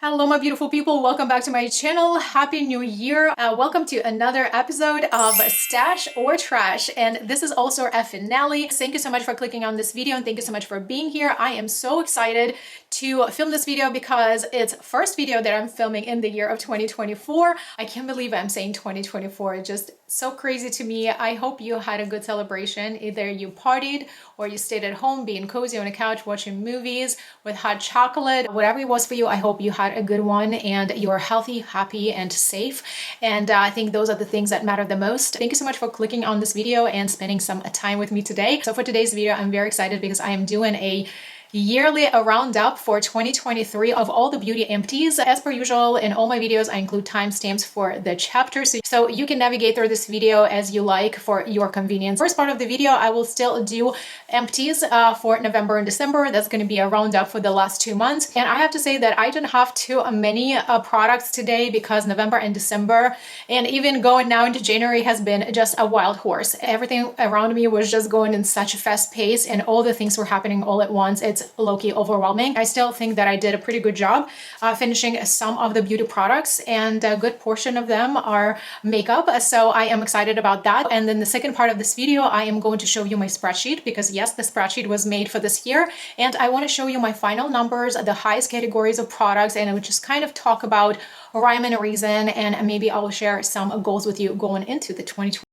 Hello my beautiful people, welcome back to my channel. Happy New Year. Welcome to another episode of Stash or Trash, and this is also our finale. Thank you so much for clicking on this video and thank you so much for being here. I am so excited to film this video because it's first video that I'm filming in the year of 2024. I can't believe I'm saying 2024. It's just so crazy to me. I hope you had a good celebration. Either you partied or you stayed at home being cozy on a couch watching movies with hot chocolate. Whatever it was for you, I hope you had a good one and you're healthy, happy, and safe. And I think those are the things that matter the most. Thank you so much for clicking on this video and spending some time with me today. So for today's video, I'm very excited because I am doing a yearly roundup for 2023 of all the beauty empties. As per usual, in all my videos, I include timestamps for the chapters, so you can navigate through this video as you like for your convenience. First part of the video, I will still do empties for November and December. That's going to be a roundup for the last 2 months. And I have to say that I didn't have too many products today because November and December, and even going now into January, has been just a wild horse. Everything around me was just going in such a fast pace and all the things were happening all at once. It's low-key overwhelming. I still think that I did a pretty good job finishing some of the beauty products, and a good portion of them are makeup, so I am excited about that. And then the second part of this video, I am going to show you my spreadsheet, because yes, the spreadsheet was made for this year, and I want to show you my final numbers, the highest categories of products, and I would just kind of talk about rhyme and reason, and maybe I will share some goals with you going into the 2020.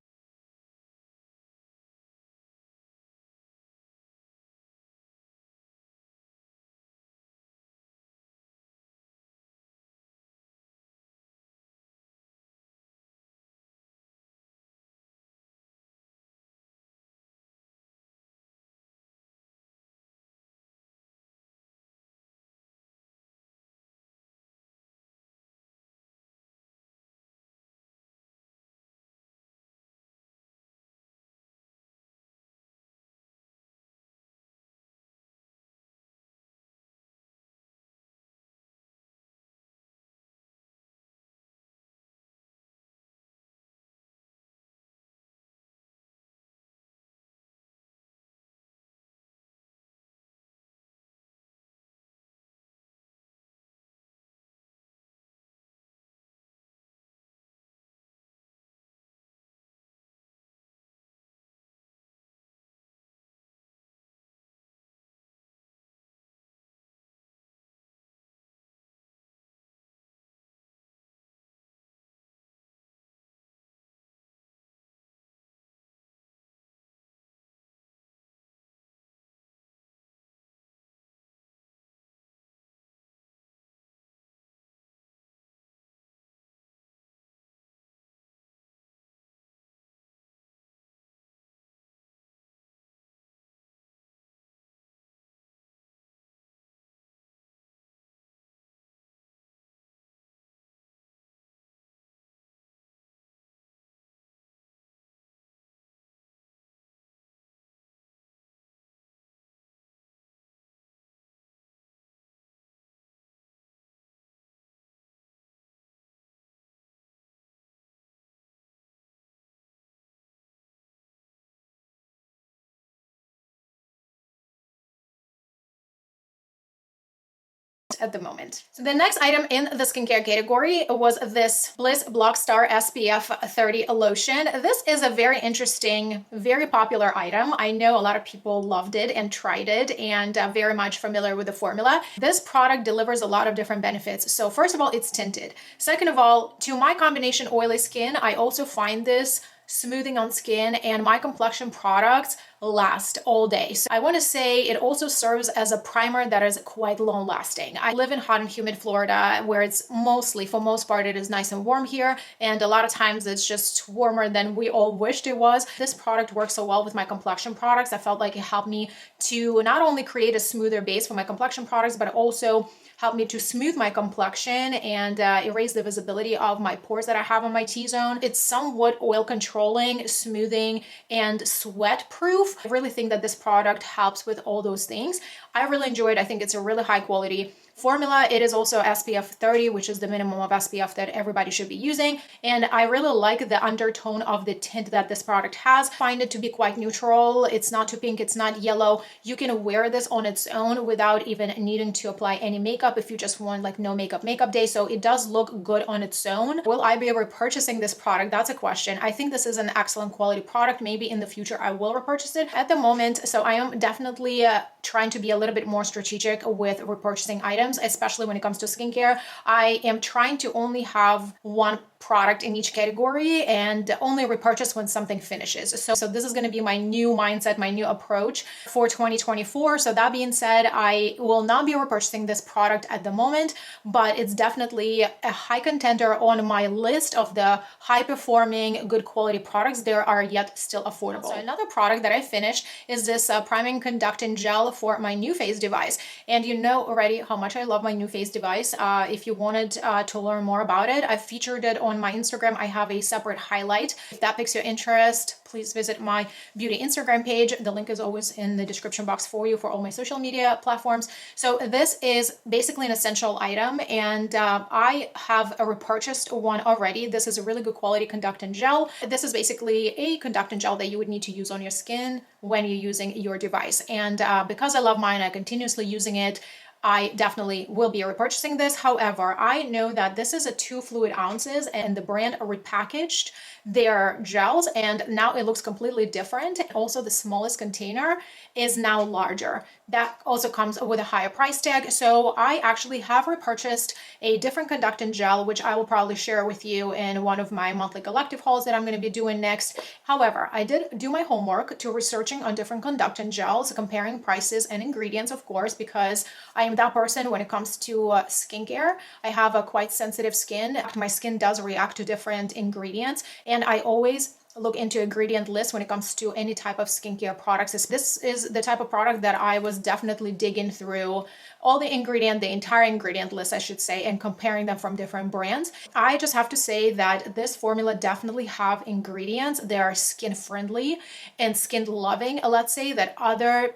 At the moment. So the next item in the skincare category was this Bliss Blockstar SPF 30 lotion. This is a very interesting, very popular item. I know a lot of people loved it and tried it, and very much familiar with the formula. This product delivers a lot of different benefits. So first of all, it's tinted. Second of all, to my combination oily skin, I also find this smoothing on skin, and my complexion products last all day. So I want to say it also serves as a primer that is quite long lasting. I live in hot and humid Florida, where it's mostly, for most part, it is nice and warm here, and a lot of times it's just warmer than we all wished it was. This product works so well with my complexion products. I felt like it helped me to not only create a smoother base for my complexion products, but also helped me to smooth my complexion and erase the visibility of my pores that I have on my T-zone. It's somewhat oil controlling, smoothing, and sweat proof. I really think that this product helps with all those things. I really enjoy it. I think it's a really high quality formula. It is also SPF 30, which is the minimum of SPF that everybody should be using. And I really like the undertone of the tint that this product has. I find it to be quite neutral. It's not too pink, it's not yellow. You can wear this on its own without even needing to apply any makeup if you just want like no makeup day. So it does look good on its own. Will I be repurchasing this product? That's a question. I think this is an excellent quality product. Maybe in the future I will repurchase it. At the moment, so I am definitely trying to be a little bit more strategic with repurchasing items, especially when it comes to skincare. I am trying to only have one product in each category and only repurchase when something finishes. So this is going to be my new mindset, my new approach for 2024. So that being said, I will not be repurchasing this product at the moment, but it's definitely a high contender on my list of the high performing, good quality products. There are yet still affordable. So another product that I finished is this priming conducting gel for my NuFace device. And you know already how much I love my NuFace device. If you wanted to learn more about it, I've featured it on my Instagram. I have a separate highlight. If that piques your interest, please visit my beauty Instagram page. The link is always in the description box for you for all my social media platforms. So this is basically an essential item, and I have repurchased one already. This is a really good quality conductant gel. This is basically a conductant gel that you would need to use on your skin when you're using your device. And because I love mine, I'm continuously using it. I definitely will be repurchasing this. However, I know that this is a 2 fluid ounces and the brand repackaged their gels and now it looks completely different. Also, the smallest container is now larger. That also comes with a higher price tag. So I actually have repurchased a different conductant gel, which I will probably share with you in one of my monthly collective hauls that I'm going to be doing next. However, I did do my homework to researching on different conductant gels, comparing prices and ingredients, of course, because I am that person when it comes to skincare. I have a quite sensitive skin. My skin does react to different ingredients, and I always look into ingredient lists when it comes to any type of skincare products. This is the type of product that I was definitely digging through all the entire ingredient list, I should say, and comparing them from different brands. I just have to say that this formula definitely have ingredients that are skin friendly and skin loving, let's say, that other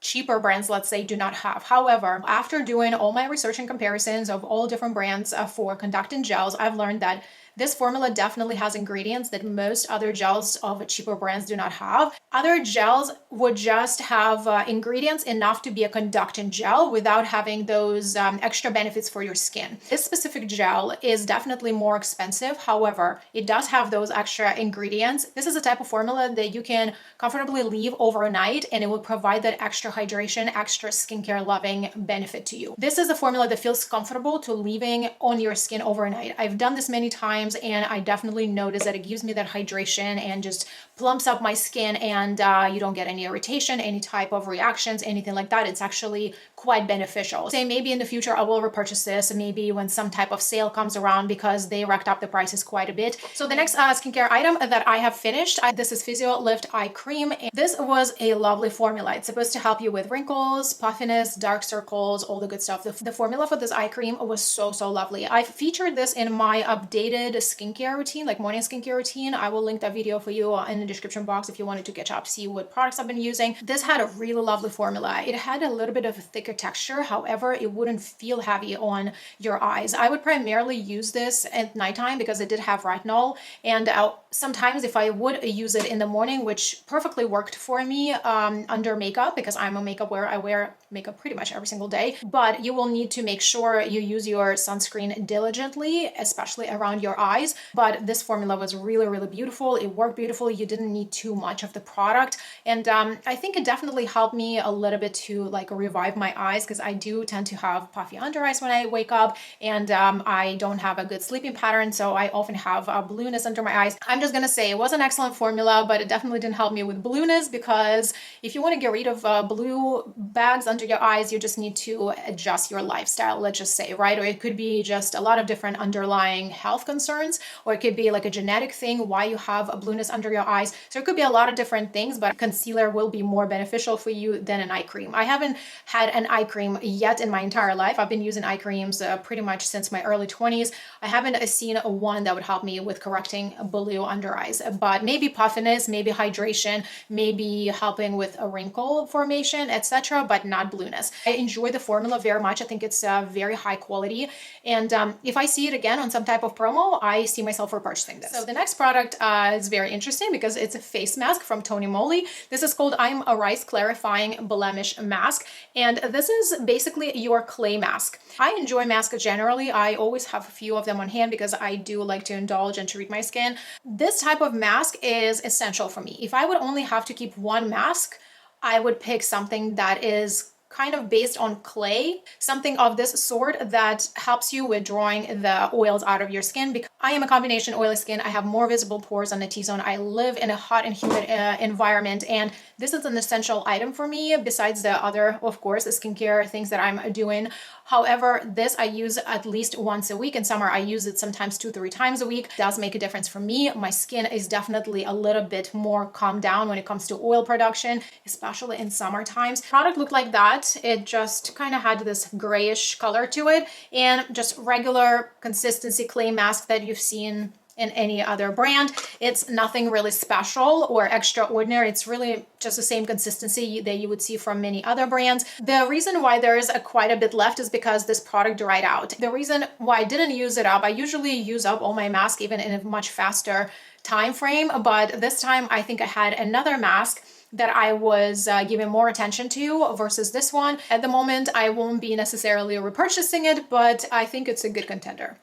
cheaper brands, let's say, do not have. However, after doing all my research and comparisons of all different brands for conductant gels, I've learned that this formula definitely has ingredients that most other gels of cheaper brands do not have. Other gels would just have ingredients enough to be a conductant gel without having those extra benefits for your skin. This specific gel is definitely more expensive. However, it does have those extra ingredients. This is a type of formula that you can comfortably leave overnight and it will provide that extra hydration, extra skincare loving benefit to you. This is a formula that feels comfortable to leaving on your skin overnight. I've done this many times and I definitely notice that it gives me that hydration and just plumps up my skin, and you don't get any irritation, any type of reactions, anything like that. It's actually quite beneficial. Say maybe in the future I will repurchase this, maybe when some type of sale comes around, because they racked up the prices quite a bit. So the next skincare item that I have finished, this is Physio Lift Eye Cream. This was a lovely formula. It's supposed to help you with wrinkles, puffiness, dark circles, all the good stuff. The formula for this eye cream was so lovely. I've featured this in my updated skincare routine, like morning skincare routine. I will link that video for you in the description box if you wanted to catch up, see what products I've been using. This had a really lovely formula. It had a little bit of a thicker texture. However, it wouldn't feel heavy on your eyes. I would primarily use this at nighttime because it did have retinol, and sometimes if I would use it in the morning, which perfectly worked for me under makeup, because I'm a makeup wearer, I wear makeup pretty much every single day, but you will need to make sure you use your sunscreen diligently, especially around your eyes. But this formula was really beautiful. It worked beautifully. You didn't need too much of the product, and I think it definitely helped me a little bit to like revive my eyes, because I do tend to have puffy under eyes when I wake up, and I don't have a good sleeping pattern, so I often have blueness under my eyes. I'm just gonna say it was an excellent formula, but it definitely didn't help me with blueness, because if you want to get rid of blue bags under your eyes, you just need to adjust your lifestyle, let's just say, right? Or it could be just a lot of different underlying health concerns, or it could be like a genetic thing why you have a blueness under your eyes. So it could be a lot of different things, but concealer will be more beneficial for you than an eye cream. I haven't had an eye cream yet in my entire life. I've been using eye creams pretty much since my early 20s. I haven't seen one that would help me with correcting blue under eyes, but maybe puffiness, maybe hydration, maybe helping with a wrinkle formation, etc., but not matte blueness. I enjoy the formula very much. I think it's very high quality. And if I see it again on some type of promo, I see myself repurchasing this. So the next product is very interesting because it's a face mask from Tony Moly. This is called I'm a Rice Clarifying Blemish Mask. And this is basically your clay mask. I enjoy masks generally. I always have a few of them on hand because I do like to indulge and treat my skin. This type of mask is essential for me. If I would only have to keep one mask, I would pick something that is kind of based on clay, something of this sort that helps you with drawing the oils out of your skin. Because I am a combination oily skin. I have more visible pores on the T-zone. I live in a hot and humid environment, and this is an essential item for me besides the other, of course, the skincare things that I'm doing. However, this I use at least once a week. In summer, I use it sometimes 2-3 times a week. It does make a difference for me. My skin is definitely a little bit more calmed down when it comes to oil production, especially in summer times. Product looked like that. It just kind of had this grayish color to it, and just regular consistency clay mask that you've seen in any other brand. It's nothing really special or extraordinary. It's really just the same consistency that you would see from many other brands. The reason why there is quite a bit left is because this product dried out. The reason why I didn't use it up, I usually use up all my mask even in a much faster time frame, but this time I think I had another mask that I was giving more attention to versus this one. At the moment, I won't be necessarily repurchasing it, but I think it's a good contender.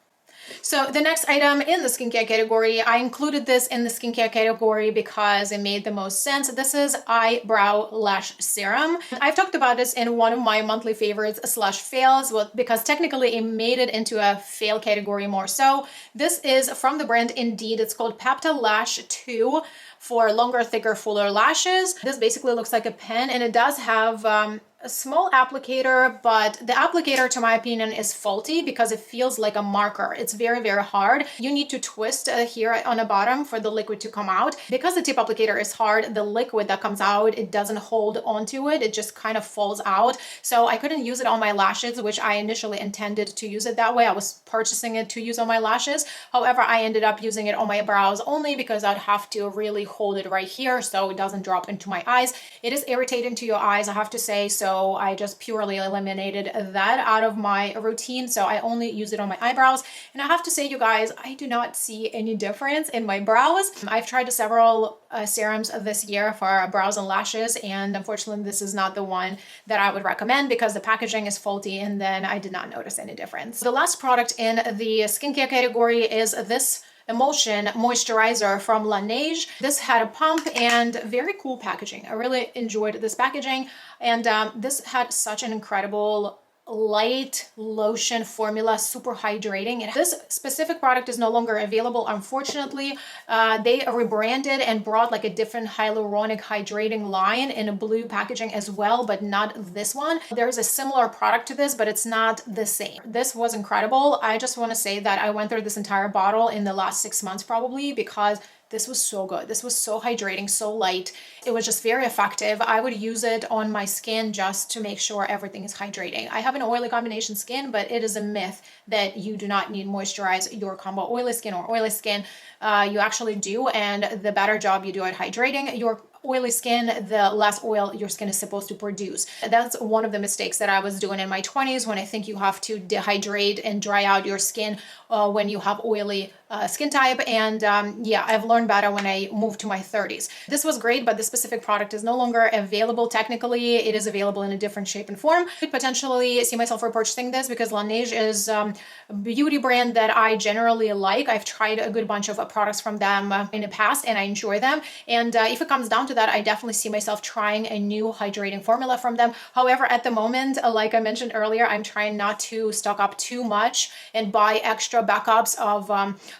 So the next item in the skincare category, I included this in the skincare category because it made the most sense. This is Eyebrow Lash Serum. I've talked about this in one of my monthly favorites / fails, because technically it made it into a fail category more so. This is from the brand Indeed. It's called Pepta Lash 2 for longer, thicker, fuller lashes. This basically looks like a pen, and it does have a small applicator, but the applicator, to my opinion, is faulty because it feels like a marker. It's very, very hard. You need to twist here on the bottom for the liquid to come out. Because the tip applicator is hard, the liquid that comes out, it doesn't hold onto it. It just kind of falls out. So I couldn't use it on my lashes, which I initially intended to use it that way. I was purchasing it to use on my lashes. However, I ended up using it on my brows only because I'd have to really hold it right here so it doesn't drop into my eyes. It is irritating to your eyes, I have to say, so I just purely eliminated that out of my routine. So I only use it on my eyebrows. And I have to say, you guys, I do not see any difference in my brows. I've tried several serums this year for brows and lashes, and unfortunately this is not the one that I would recommend because the packaging is faulty, and then I did not notice any difference. The last product in the skincare category is this emulsion moisturizer from Laneige. This had a pump and very cool packaging. I really enjoyed this packaging, and this had such an incredible light lotion formula, super hydrating. This specific product is no longer available, unfortunately. They rebranded and brought like a different hyaluronic hydrating line in a blue packaging as well, but not this one. There's a similar product to this, but it's not the same. This was incredible. I just want to say that I went through this entire bottle in the last 6 months probably because this was so good. This was so hydrating, so light. It was just very effective. I would use it on my skin just to make sure everything is hydrating. I have an oily combination skin, but it is a myth that you do not need to moisturize your combo oily skin or oily skin. You actually do, and the better job you do at hydrating your oily skin, the less oil your skin is supposed to produce. That's one of the mistakes that I was doing in my 20s when I think you have to dehydrate and dry out your skin when you have oily skin type. And yeah, I've learned better when I moved to my 30s. This was great, but this specific product is no longer available. Technically, it is available in a different shape and form. I could potentially see myself repurchasing this because Laneige is a beauty brand that I generally like. I've tried a good bunch of products from them in the past and I enjoy them. And if it comes down to that, I definitely see myself trying a new hydrating formula from them. However, at the moment, like I mentioned earlier, I'm trying not to stock up too much and buy extra backups of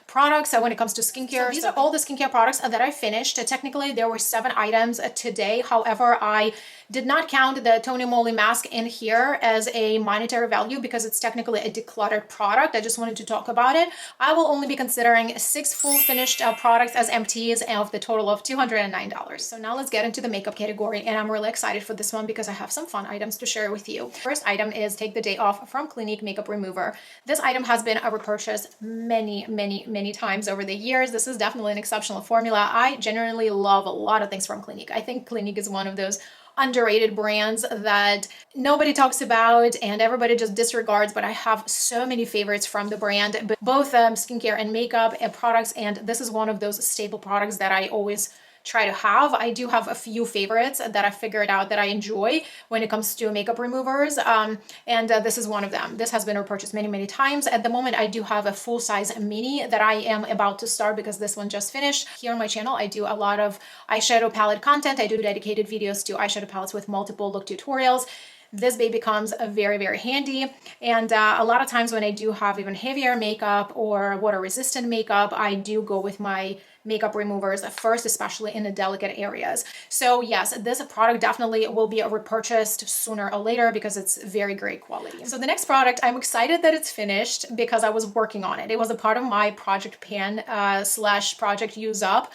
products when it comes to skincare. So these are all the skincare products that I finished. Technically, there were 7 items today. However, I did not count the Tony Moly mask in here as a monetary value because it's technically a decluttered product. I just wanted to talk about it. I will only be considering 6 full finished products as empties of the total of $209. So now let's get into the makeup category, and I'm really excited for this one because I have some fun items to share with you. First item is Take the Day Off from Clinique Makeup Remover. This item has been a repurchase many times over the years. This is definitely an exceptional formula. I generally love a lot of things from Clinique. I think Clinique is one of those underrated brands that nobody talks about and everybody just disregards, but I have so many favorites from the brand, but both skincare and makeup and products, and this is one of those staple products that I always try to have. I do have a few favorites that I figured out that I enjoy when it comes to makeup removers, and this is one of them. This has been repurchased many times. At the moment, I do have a full-size mini that I am about to start because this one just finished. Here on my channel, I do a lot of eyeshadow palette content. I do dedicated videos to eyeshadow palettes with multiple look tutorials. This baby comes very handy, and a lot of times when I do have even heavier makeup or water resistant makeup, I do go with my makeup removers first, especially in the delicate areas. So yes, this product definitely will be repurchased sooner or later because it's very great quality. So the next product, I'm excited that it's finished because I was working on it. It was a part of my project pan slash project use up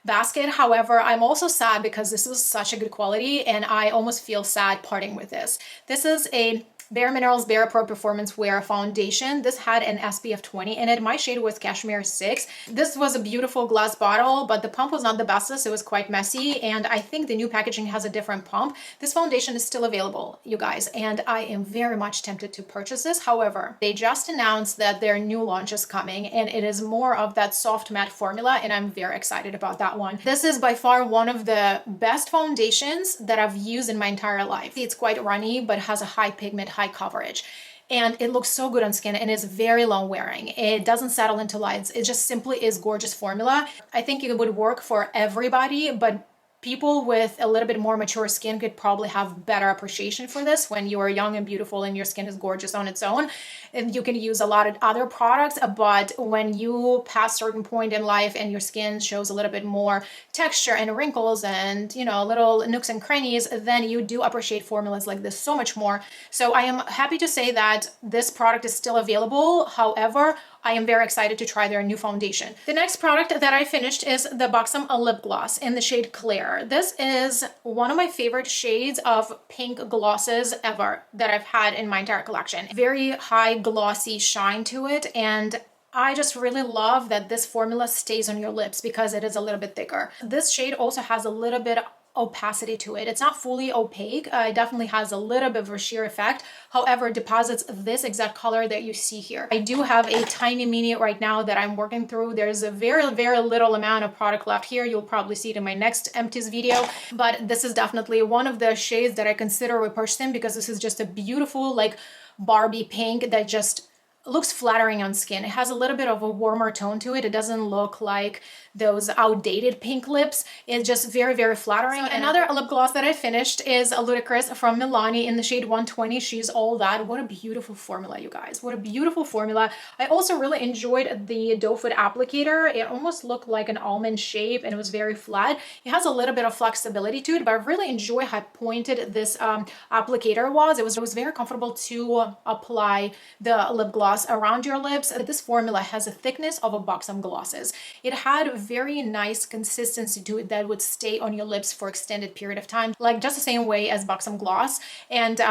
basket. However, I'm also sad because this was such a good quality and I almost feel sad parting with this. This is a Bare Minerals Bare Pro Performance Wear Foundation. This had an SPF 20 in it. My shade was Cashmere 6. This was a beautiful glass bottle, but the pump was not the bestest. It was quite messy, and I think the new packaging has a different pump. This foundation is still available, you guys, and I am very much tempted to purchase this. However, they just announced that their new launch is coming, and it is more of that soft matte formula, and I'm very excited about that one. This is by far one of the best foundations that I've used in my entire life. It's quite runny, but has a high pigment, high coverage, and it looks so good on skin and is very long wearing. It doesn't settle into lights. It just simply is gorgeous formula. I think it would work for everybody, but people with a little bit more mature skin could probably have better appreciation for this when you are young and beautiful and your skin is gorgeous on its own. And you can use a lot of other products, but when you pass a certain point in life and your skin shows a little bit more texture and wrinkles and, you know, little nooks and crannies, then you do appreciate formulas like this so much more. So I am happy to say that this product is still available. However, I am very excited to try their new foundation. The next product that I finished is the Buxom Lip Gloss in the shade Clear. This is one of my favorite shades of pink glosses ever that I've had in my entire collection. Very high glossy shine to it, and I just really love that this formula stays on your lips because it is a little bit thicker. This shade also has a little bit opacity to it. It's not fully opaque. It definitely has a little bit of a sheer effect. However, it deposits this exact color that you see here. I do have a tiny mini right now that I'm working through. There's a very little amount of product left here. You'll probably see it in my next empties video, but this is definitely one of the shades that I consider repurchasing because this is just a beautiful like Barbie pink that just looks flattering on skin. It has a little bit of a warmer tone to it. It doesn't look like those outdated pink lips. It's just very flattering. So another lip gloss that I finished is a Ludicrous from Milani in the shade 120. She's All That. What a beautiful formula, you guys. What a beautiful formula. I also really enjoyed the doe foot applicator. It almost looked like an almond shape and it was very flat. It has a little bit of flexibility to it, but I really enjoy how pointed this applicator was. It was very comfortable to apply the lip gloss around your lips. This formula has a thickness of a Buxom glosses. It had very nice consistency to it that would stay on your lips for extended period of time, like just the same way as Buxom gloss. And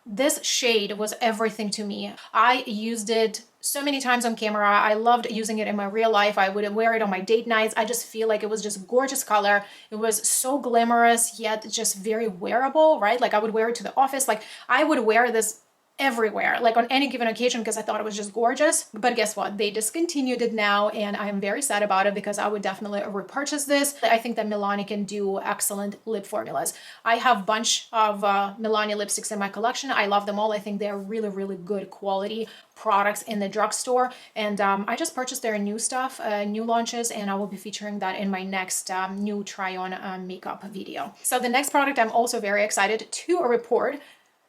this shade was everything to me. I used it so many times on camera. I loved using it in my real life. I would wear it on my date nights. I just feel like it was just gorgeous color. It was so glamorous, yet just very wearable, right? Like I would wear it to the office. Like I would wear this everywhere, like on any given occasion, because I thought it was just gorgeous. But guess what? They discontinued it now, and I am very sad about it because I would definitely repurchase this. I think that Milani can do excellent lip formulas. I have a bunch of Milani lipsticks in my collection. I love them all. I think they're really good quality products in the drugstore, and I just purchased their new stuff, new launches, and I will be featuring that in my next new try on makeup video. So the next product I'm also very excited to report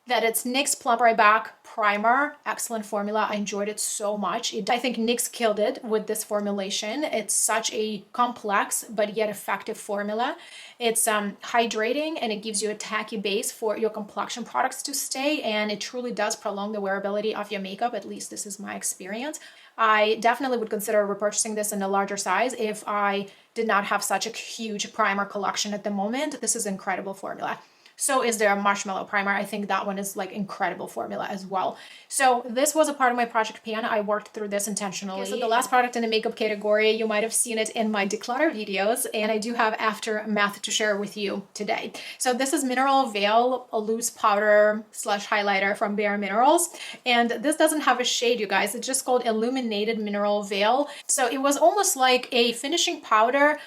that it's NYX Plump Right Back Primer. Excellent formula. I enjoyed it so much. I think NYX killed it with this formulation. It's such a complex but yet effective formula. It's hydrating, and it gives you a tacky base for your complexion products to stay, and it truly does prolong the wearability of your makeup. At least this is my experience. I definitely would consider repurchasing this in a larger size if I did not have such a huge primer collection at the moment. This is an incredible formula. So is their marshmallow primer. I think that one is like incredible formula as well. So this was a part of my project pan. I worked through this intentionally. Okay, so the last product in the makeup category, you might have seen it in my declutter videos, and I do have aftermath to share with you today. So this is Mineral Veil, a loose powder slash highlighter from Bare Minerals. And this doesn't have a shade, you guys. It's just called Illuminated Mineral Veil. So it was almost like a finishing powder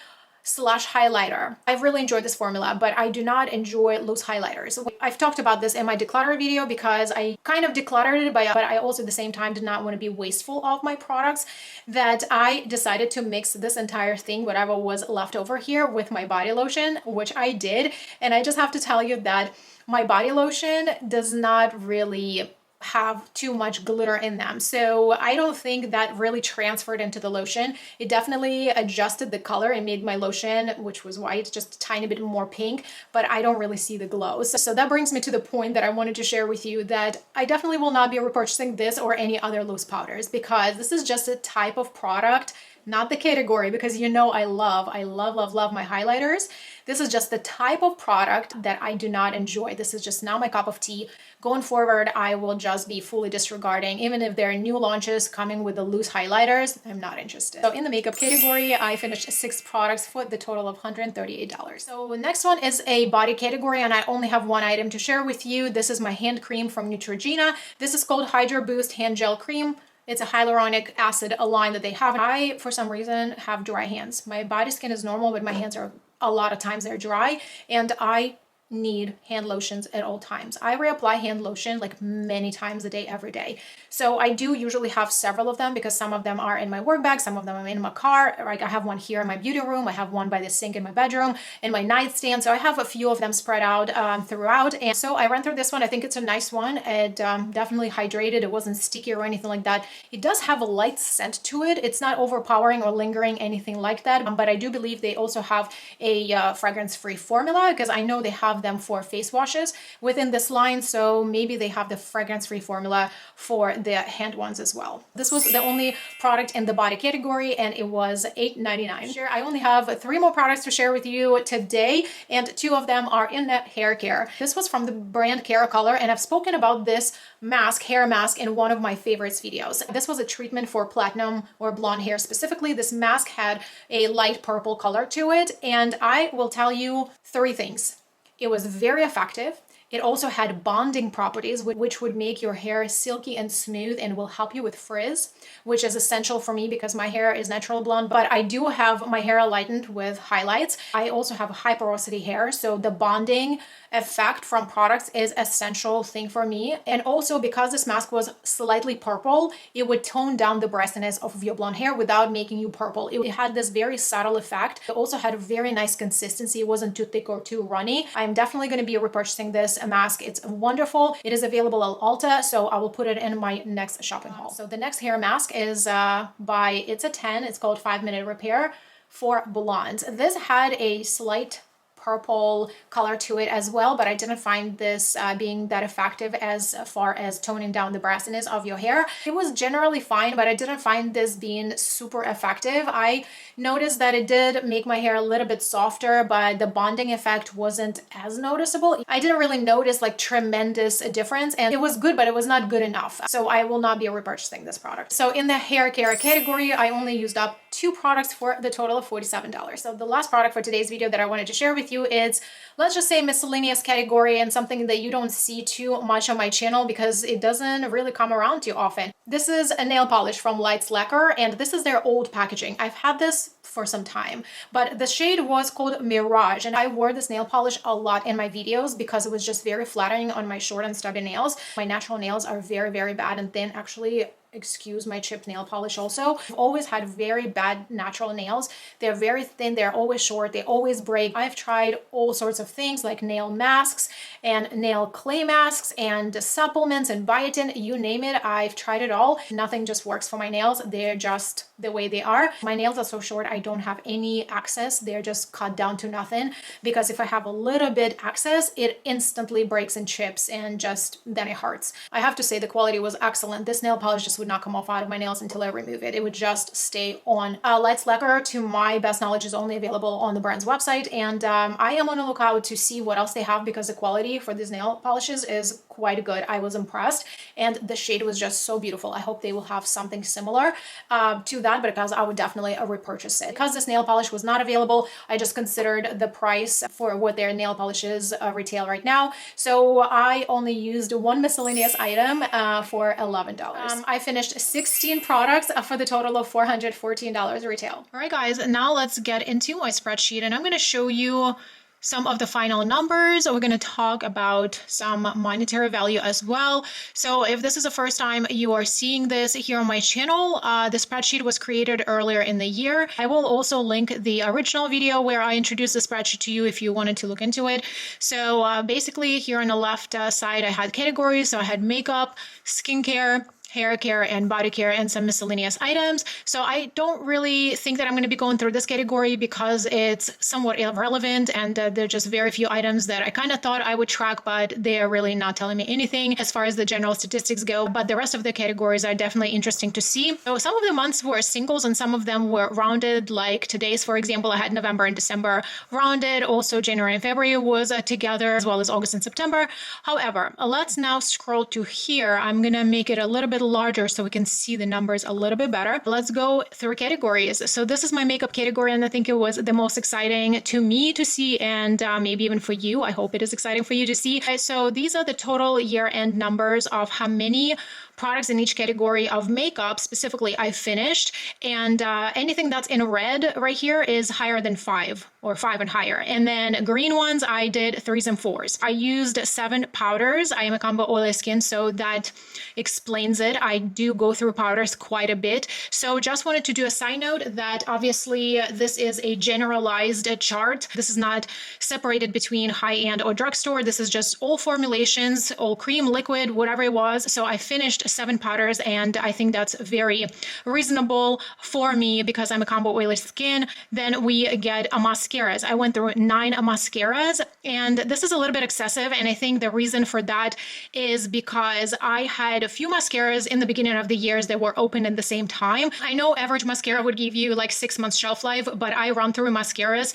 slash highlighter. I've really enjoyed this formula, but I do not enjoy loose highlighters. I've talked about this in my declutter video because I kind of decluttered it, but I also at the same time did not want to be wasteful of my products, that I decided to mix this entire thing, whatever was left over here, with my body lotion, which I did. And I just have to tell you that my body lotion does not really have too much glitter in them. So I don't think that really transferred into the lotion. It definitely adjusted the color and made my lotion, which was white, just a tiny bit more pink, but I don't really see the glow. So that brings me to the point that I wanted to share with you, that I definitely will not be repurchasing this or any other loose powders, because this is just a type of product, not the category, because you know I love my highlighters. This is just the type of product that I do not enjoy. This is just not my cup of tea. Going forward, I will just be fully disregarding. Even if there are new launches coming with the loose highlighters, I'm not interested. So in the makeup category, I finished 6 products for the total of $138. So the next one is a body category, and I only have one item to share with you. This is my hand cream from Neutrogena. This is called Hydro Boost Hand Gel Cream. It's a hyaluronic acid line that they have. I, for some reason, have dry hands. My body skin is normal, but my hands are, a lot of times they're dry, and I need hand lotions at all times. I reapply hand lotion like many times a day, every day. So I do usually have several of them, because some of them are in my work bag, some of them are in my car. Like I have one here in my beauty room, I have one by the sink in my bedroom, in my nightstand. So I have a few of them spread out throughout. And so I ran through this one. I think it's a nice one. It definitely hydrated. It wasn't sticky or anything like that. It does have a light scent to it. It's not overpowering or lingering, anything like that. But I do believe they also have a fragrance-free formula, because I know they have them for face washes within this line. So maybe they have the fragrance-free formula for the hand ones as well. This was the only product in the body category, and it was $8.99. Sure, I only have 3 more products to share with you today, and 2 of them are in the hair care. This was from the brand Cara Color, and I've spoken about this mask, hair mask, in one of my favorites videos. This was a treatment for platinum or blonde hair specifically. This mask had a light purple color to it, and I will tell you 3 things. It was very effective. It also had bonding properties, which would make your hair silky and smooth and will help you with frizz, which is essential for me because my hair is natural blonde, but I do have my hair lightened with highlights. I also have high porosity hair, so the bonding effect from products is essential thing for me. And also, because this mask was slightly purple, it would tone down the brightness of your blonde hair without making you purple. It had this very subtle effect. It also had a very nice consistency. It wasn't too thick or too runny. I'm definitely going to be repurchasing this mask. It's wonderful. It is available at Ulta, so I will put it in my next shopping haul. So the next hair mask is it's a 10. It's called 5-Minute Repair for blondes. This had a slight purple color to it as well, but I didn't find this being that effective as far as toning down the brassiness of your hair. It was generally fine, but I didn't find this being super effective. I noticed that it did make my hair a little bit softer, but the bonding effect wasn't as noticeable. I didn't really notice like tremendous difference, and it was good, but it was not good enough. So I will not be repurchasing this product. So in the hair care category, I only used up 2 products for the total of $47. So the last product for today's video that I wanted to share with you is, let's just say, miscellaneous category, and something that you don't see too much on my channel because it doesn't really come around too often. This is a nail polish from Lacquer, and this is their old packaging. I've had this for some time, but the shade was called Mirage, and I wore this nail polish a lot in my videos because it was just very flattering on my short and stubby nails. My natural nails are very, very bad and thin. Actually, excuse my chipped nail polish also. I've always had very bad natural nails. They're very thin, they're always short, they always break. I've tried all sorts of things like nail masks and nail clay masks and supplements and biotin, you name it, I've tried it all. Nothing just works for my nails. They're just the way they are. My nails are so short, I don't have any excess. They're just cut down to nothing, because if I have a little bit excess, it instantly breaks and chips, and just then it hurts. I have to say the quality was excellent. This nail polish just would would not come off out of my nails until I remove it. It would just stay on. Lights Lacquer, to my best knowledge, is only available on the brand's website, and I am on the lookout to see what else they have, because the quality for these nail polishes is quite good. I was impressed, and the shade was just so beautiful. I hope they will have something similar to that, because I would definitely repurchase it. Because this nail polish was not available, I just considered the price for what their nail polishes retail right now. So I only used one miscellaneous item for $11. I finished 16 products for the total of $414 retail. All right, guys, now let's get into my spreadsheet, and I'm going to show you some of the final numbers. We're going to talk about some monetary value as well. So if this is the first time you are seeing this here on my channel, the spreadsheet was created earlier in the year. I will also link the original video where I introduced the spreadsheet to you if you wanted to look into it. So basically here on the left side, I had categories. So I had makeup, skincare, hair care and body care, and some miscellaneous items. So I don't really think that I'm going to be going through this category because it's somewhat irrelevant, and there are just very few items that I kind of thought I would track, but they are really not telling me anything as far as the general statistics go. But the rest of the categories are definitely interesting to see. So some of the months were singles and some of them were rounded, like today's, for example, I had November and December rounded. Also January and February was together, as well as August and September. However, let's now scroll to here. I'm going to make it a little bit larger so we can see the numbers a little bit better. Let's go through categories. So this is my makeup category, and I think it was the most exciting to me to see, and maybe even for you. I hope it is exciting for you to see. So these are the total year-end numbers of how many products in each category of makeup specifically I finished, and anything that's in red right here is higher than 5 or 5 and higher. And then green ones, I did 3s and 4s. I used 7 powders. I am a combo oily skin, so that explains it. I do go through powders quite a bit. So just wanted to do a side note that obviously this is a generalized chart. This is not separated between high-end or drugstore. This is just all formulations, all cream, liquid, whatever it was. So I finished 7 powders, and I think that's very reasonable for me because I'm a combo oily skin. Then we get mascaras. I went through 9 mascaras, and this is a little bit excessive, and I think the reason for that is because I had a few mascaras in the beginning of the years that were open at the same time. I know average mascara would give you like 6 months shelf life, but I run through mascaras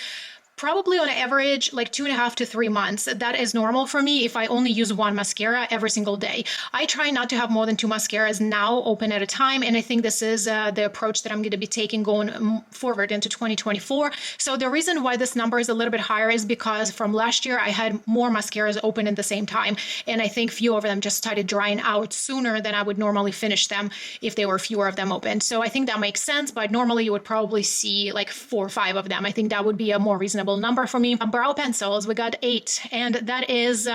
probably on average like 2.5 to 3 months. That is normal for me if I only use one mascara every single day. I try not to have more than 2 mascaras now open at a time, and I think this is the approach that I'm going to be taking going forward into 2024. So the reason why this number is a little bit higher is because from last year I had more mascaras open at the same time, and I think few of them just started drying out sooner than I would normally finish them if there were fewer of them open. So I think that makes sense, but normally you would probably see like 4 or 5 of them. I think that would be a more reasonable number for me. Brow pencils, we got 8, and that is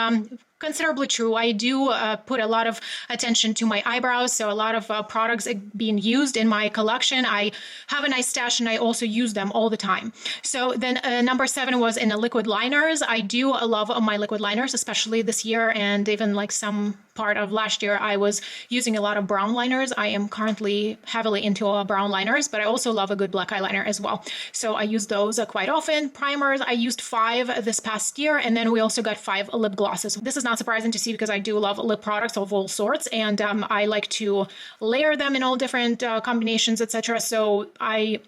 considerably true. I do put a lot of attention to my eyebrows, so a lot of products being used in my collection. I have a nice stash, and I also use them all the time. So then number 7 was in the liquid liners. I do love my liquid liners, especially this year, and even like some part of last year, I was using a lot of brown liners. I am currently heavily into brown liners, but I also love a good black eyeliner as well. So I use those quite often. Primers, I used 5 this past year, and then we also got 5 lip glosses. This is not surprising to see because I do love lip products of all sorts, and I like to layer them in all different combinations, etc. So I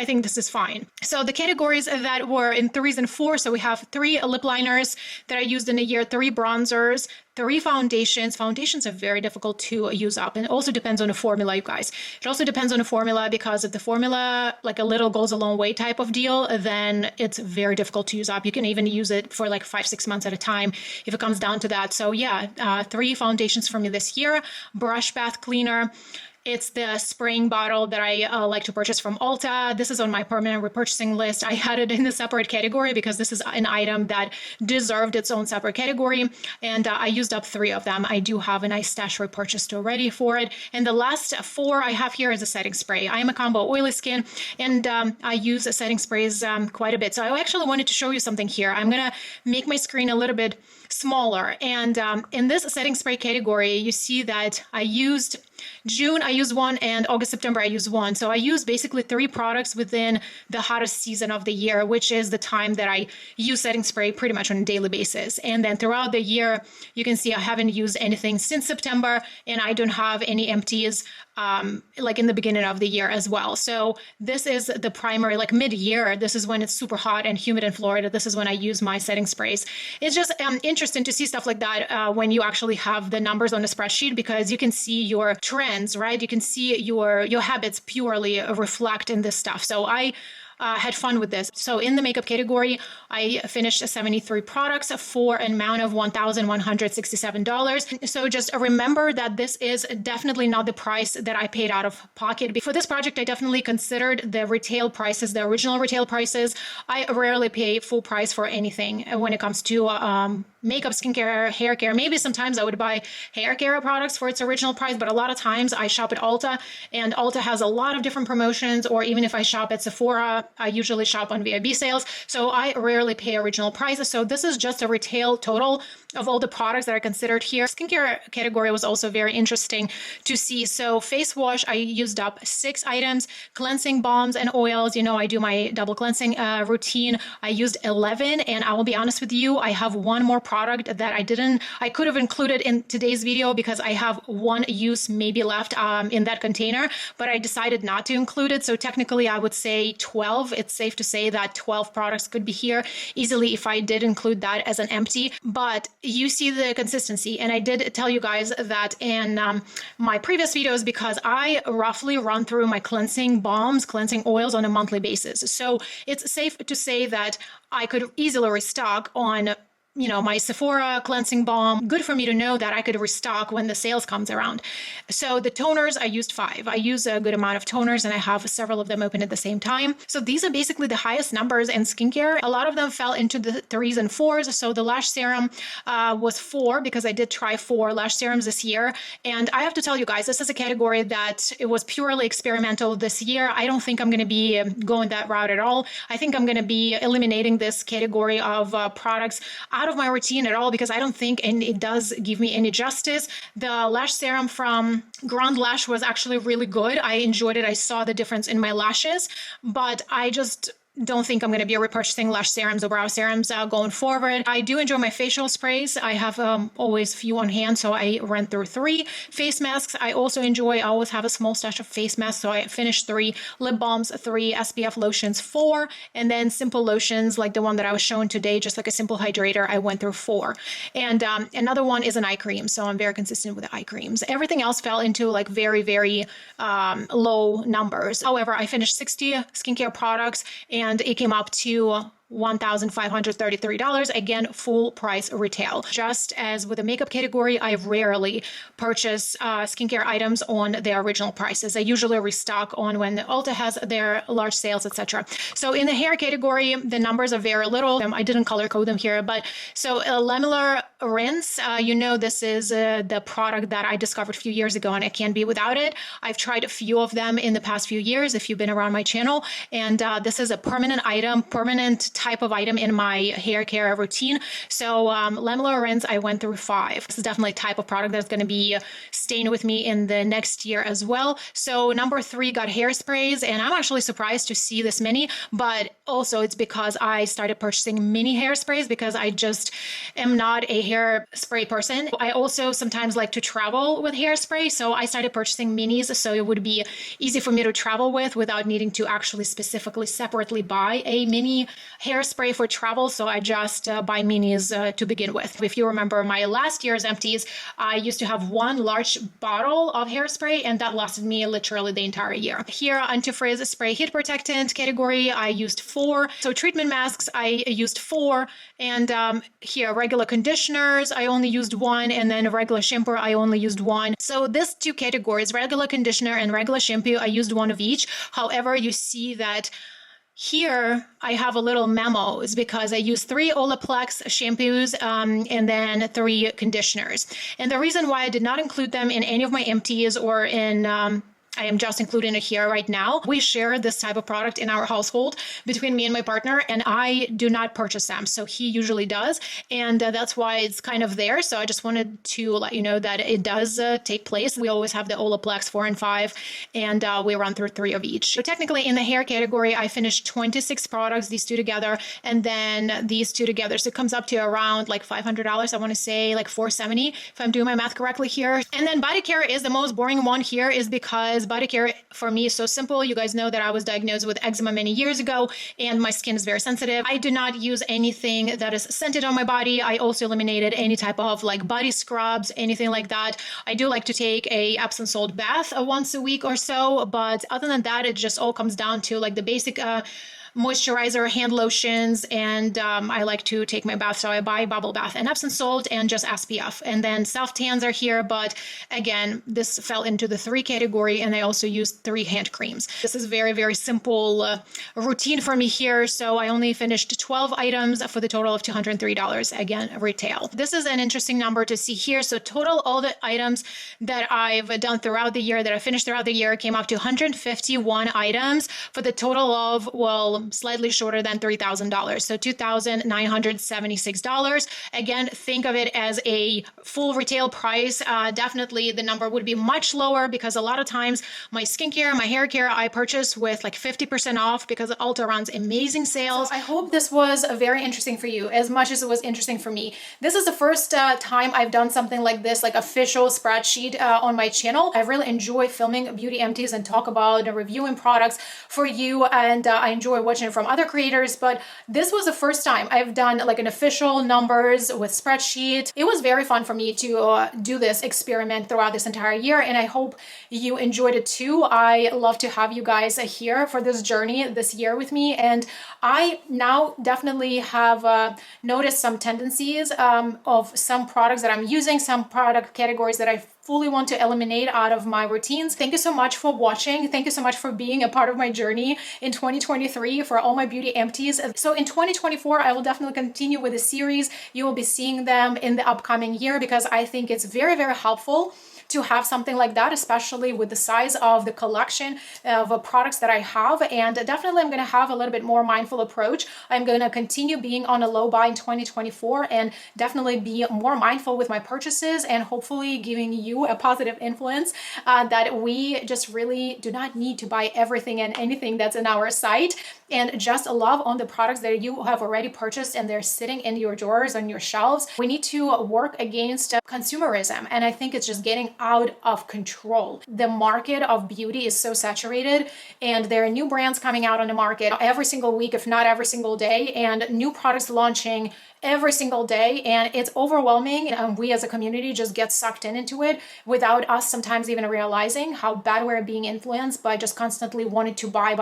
think this is fine. So the categories that were in 3s and 4s, so we have 3 lip liners that I used in a year, 3 bronzers, 3 foundations. Foundations are very difficult to use up, and it also depends on the formula, you guys. It also depends on the formula, because if the formula like a little goes a long way type of deal, then it's very difficult to use up. You can even use it for like 5-6 months at a time if it comes down to that. So yeah, 3 foundations for me this year. Brush bath cleaner. It's the spraying bottle that I like to purchase from Ulta. This is on my permanent repurchasing list. I had it in a separate category because this is an item that deserved its own separate category, and I used up 3 of them. I do have a nice stash repurchased already for it. And the last 4 I have here is a setting spray. I am a combo oily skin, and I use setting sprays quite a bit. So I actually wanted to show you something here. I'm gonna make my screen a little bit smaller, and in this setting spray category, you see that I used June, I used 1, and August, September, I used 1. So I used basically 3 products within the hottest season of the year, which is the time that I use setting spray pretty much on a daily basis. And then throughout the year, you can see I haven't used anything since September, and I don't have any empties like in the beginning of the year as well. So this is the primary, like mid-year, this is when it's super hot and humid in Florida. This is when I use my setting sprays. It's just interesting to see stuff like that when you actually have the numbers on a spreadsheet, because you can see your trends, right? You can see your habits purely reflect in this stuff. So I had fun with this. So in the makeup category, I finished 73 products for an amount of $1,167. So just remember that this is definitely not the price that I paid out of pocket. For this project, I definitely considered the retail prices, the original retail prices. I rarely pay full price for anything when it comes to makeup, skincare, hair care. Maybe sometimes I would buy hair care products for its original price, but a lot of times I shop at Ulta, and Ulta has a lot of different promotions, or even if I shop at Sephora, I usually shop on VIB sales. So I rarely pay original prices. So this is just a retail total of all the products that are considered here. Skincare category was also very interesting to see. So face wash, I used up 6 items. Cleansing balms and oils, you know, I do my double cleansing routine. I used 11, and I will be honest with you, I have one more product that I could have included in today's video because I have one use maybe left in that container, but I decided not to include it. So technically I would say 12. It's safe to say that 12 products could be here easily if I did include that as an empty, but you see the consistency. And I did tell you guys that in my previous videos, because I roughly run through my cleansing balms, cleansing oils on a monthly basis. So it's safe to say that I could easily restock on my Sephora cleansing balm. Good for me to know that I could restock when the sales comes around. So the toners, I used 5. I use a good amount of toners, and I have several of them open at the same time. So these are basically the highest numbers in skincare. A lot of them fell into the 3s and 4s. So the lash serum was 4 because I did try 4 lash serums this year. And I have to tell you guys, this is a category that it was purely experimental this year. I don't think I'm going to be going that route at all. I think I'm going to be eliminating this category of products out of my routine at all, because I don't think it does give me any justice. The lash serum from Grand Lash was actually really good. I enjoyed it. I saw the difference in my lashes, but I just don't think I'm going to be repurchasing lash serums or brow serums going forward. I do enjoy my facial sprays. I have always few on hand, so I ran through 3 face masks. I also enjoy, I always have a small stash of face masks, so I finished 3 lip balms, 3 SPF lotions, 4, and then simple lotions like the one that I was showing today, just like a simple hydrator. I went through 4, and another one is an eye cream, so I'm very consistent with the eye creams. Everything else fell into like very, very low numbers. However, I finished 60 skincare products, and it came up to $1,533. Again, full price retail. Just as with the makeup category, I rarely purchase skincare items on their original prices. I usually restock on when the Ulta has their large sales, etc. So in the hair category, the numbers are very little. I didn't color code them here, but so lamellar rinse, this is the product that I discovered a few years ago, and I can't be without it. I've tried a few of them in the past few years, if you've been around my channel, and this is a permanent item, permanent type of item in my hair care routine. So lamellar rinse, I went through 5. This is definitely a type of product that's going to be staying with me in the next year as well. So number 3 got hairsprays, and I'm actually surprised to see this many, but also it's because I started purchasing mini hairsprays because I just am not a hairspray person. I also sometimes like to travel with hairspray, so I started purchasing minis so it would be easy for me to travel with without needing to actually specifically separately buy a mini hairspray for travel. So I just buy minis to begin with. If you remember my last year's empties, I used to have 1 large bottle of hairspray, and that lasted me literally the entire year. Here, antifrizz spray heat protectant category, I used 4. So treatment masks, I used 4. And here, regular conditioners, I only used 1. And then regular shampoo, I only used 1. So these 2 categories, regular conditioner and regular shampoo, I used 1 of each. However, you see that here I have a little memo. It's because I use 3 Olaplex shampoos and then 3 conditioners. And the reason why I did not include them in any of my empties or in I am just including it here right now. We share this type of product in our household between me and my partner, and I do not purchase them. So he usually does. And that's why it's kind of there. So I just wanted to let you know that it does take place. We always have the Olaplex 4 and 5, and we run through 3 of each. So technically in the hair category, I finished 26 products, these 2 together, and then these 2 together. So it comes up to around like $500. I want to say like $470 if I'm doing my math correctly here. And then body care is the most boring one here, is because body care for me is so simple. You guys know that I was diagnosed with eczema many years ago, and my skin is very sensitive. I do not use anything that is scented on my body. I also eliminated any type of like body scrubs, anything like that. I do like to take a Epsom salt bath once a week or so, but other than that, it just all comes down to like the basic moisturizer, hand lotions, and I like to take my bath, so I buy bubble bath and Epsom salt and just SPF. And then self tans are here, but again, this fell into the 3 category, and I also use 3 hand creams. This is very, very simple routine for me here, so I only finished 12 items for the total of $203, again, retail. This is an interesting number to see here. So total, all the items that I've done throughout the year, that I finished throughout the year, came up to 151 items for the total of, well, slightly shorter than $3,000. So $2,976. Again, think of it as a full retail price. Definitely the number would be much lower, because a lot of times my skincare, my hair care, I purchase with like 50% off because Ulta runs amazing sales. So I hope this was very interesting for you as much as it was interesting for me. This is the first time I've done something like this, like official spreadsheet on my channel. I really enjoy filming beauty empties and talk about reviewing products for you, and I enjoy watching from other creators, but this was the first time I've done like an official numbers with spreadsheet. It was very fun for me to do this experiment throughout this entire year, and I hope you enjoyed it too. I love to have you guys here for this journey this year with me, and I now definitely have noticed some tendencies of some products that I'm using, some product categories that I fully want to eliminate out of my routines. Thank you so much for watching. Thank you so much for being a part of my journey in 2023 for all my beauty empties. So in 2024, I will definitely continue with the series. You will be seeing them in the upcoming year, because I think it's very, very helpful to have something like that, especially with the size of the collection of products that I have. And definitely I'm going to have a little bit more mindful approach. I'm going to continue being on a low buy in 2024, and definitely be more mindful with my purchases, and hopefully giving you a positive influence that we just really do not need to buy everything and anything that's in our site, and just love on the products that you have already purchased and they're sitting in your drawers, on your shelves. We need to work against consumerism, and I think it's just getting out of control. The market of beauty is so saturated, and there are new brands coming out on the market every single week, if not every single day, and new products launching every single day, and it's overwhelming. We as a community just get sucked into it without us sometimes even realizing how bad we're being influenced by just constantly wanting to buy,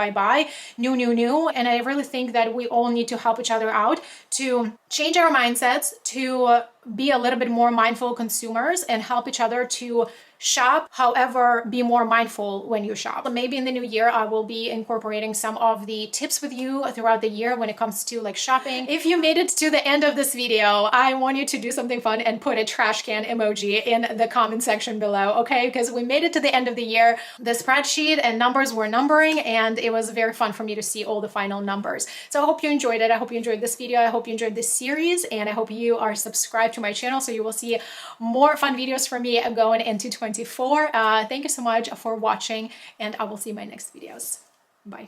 new. And I really think that we all need to help each other out to change our mindsets, to be a little bit more mindful consumers, and help each other to shop. However, be more mindful when you shop. Maybe in the new year, I will be incorporating some of the tips with you throughout the year when it comes to like shopping. If you made it to the end of this video, I want you to do something fun and put a trash can emoji in the comment section below, okay? Because we made it to the end of the year. The spreadsheet and numbers were numbering, and it was very fun for me to see all the final numbers. So I hope you enjoyed it. I hope you enjoyed this video. I hope you enjoyed this series, and I hope you are subscribed to my channel so you will see more fun videos from me going into 2024. Thank you so much for watching, and I will see you in my next videos. Bye.